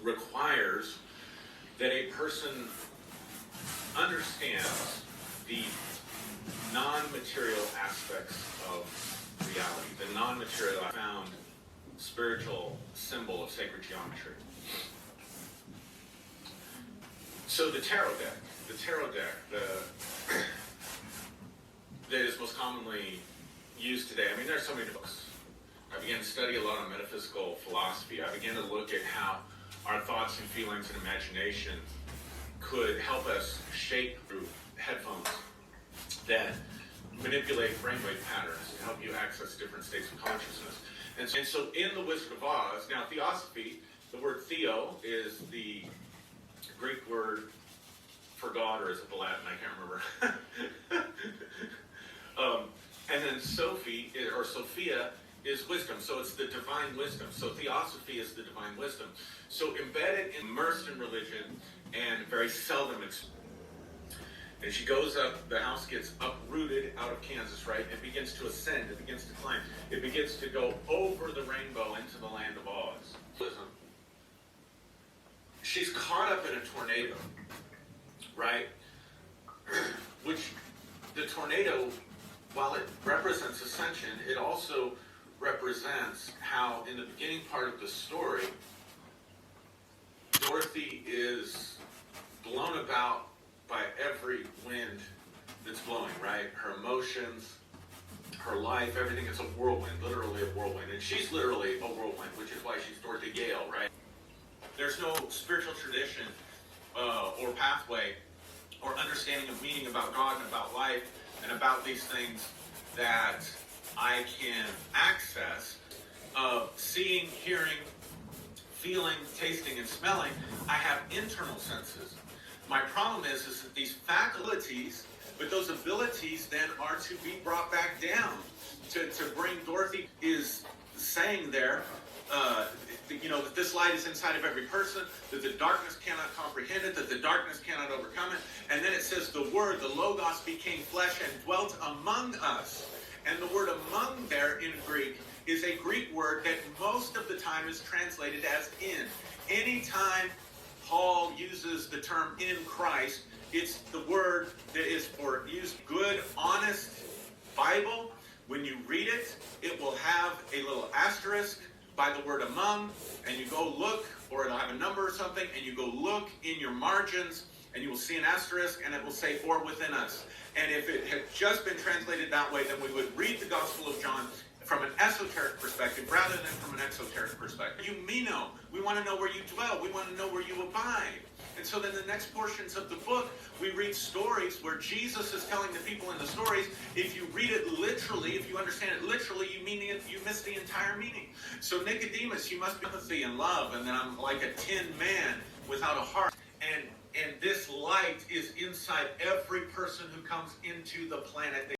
requires that a person understands the non-material aspects of reality, the non-material found spiritual symbol of sacred geometry. So the tarot deck that is most commonly used today. I mean, there's so many books. I began to study a lot on metaphysical philosophy. I began to look at how our thoughts and feelings and imagination could help us shape through headphones that manipulate brainwave patterns to help you access different states of consciousness. And so in The Wizard of Oz, now theosophy, the word theo is the Greek word for God, or is it the Latin? I can't remember. And then Sophie, or Sophia, is wisdom. So it's the divine wisdom. So theosophy is the divine wisdom. So embedded, immersed in religion, and very seldom and she goes up, the house gets uprooted out of Kansas, right? It begins to ascend, it begins to climb. It begins to go over the rainbow into the land of Oz. Listen. She's caught up in a tornado, right? Which the tornado, while it represents ascension, it also represents how in the beginning part of the story, Dorothy is blown about by every wind that's blowing, right? Her emotions, her life, everything is a whirlwind, literally a whirlwind. And she's literally a whirlwind, which is why she's Dorothy Gale, right? There's no spiritual tradition or pathway or understanding of meaning about God and about life and about these things that I can access of seeing, hearing, feeling, tasting, and smelling. I have internal senses. My problem is that these faculties, but those abilities then are to be brought back down to bring. Dorothy is saying there, that this light is inside of every person, that the darkness cannot comprehend it, that the darkness cannot overcome it. And then it says the Word, the Logos, became flesh and dwelt among us. And the word among there in Greek is a Greek word that most of the time is translated as in. Anytime Paul uses the term in Christ, it's the word that is for used good, honest Bible. When you read it, it will have a little asterisk by the word among, and you go look, or it'll have a number or something, and you go look in your margins, and you will see an asterisk, and it will say or within us. And if it had just been translated that way, then we would read the Gospel of John from an esoteric perspective rather than from an exoteric perspective. You me know. We want to know where you dwell. We want to know where you abide. And so then the next portions of the book, we read stories where Jesus is telling the people in the stories, if you read it literally, if you understand it literally, you miss the entire meaning. So Nicodemus, you must be empathy and love, and then I'm like a tin man without a heart. And this light is inside every person who comes into the planet.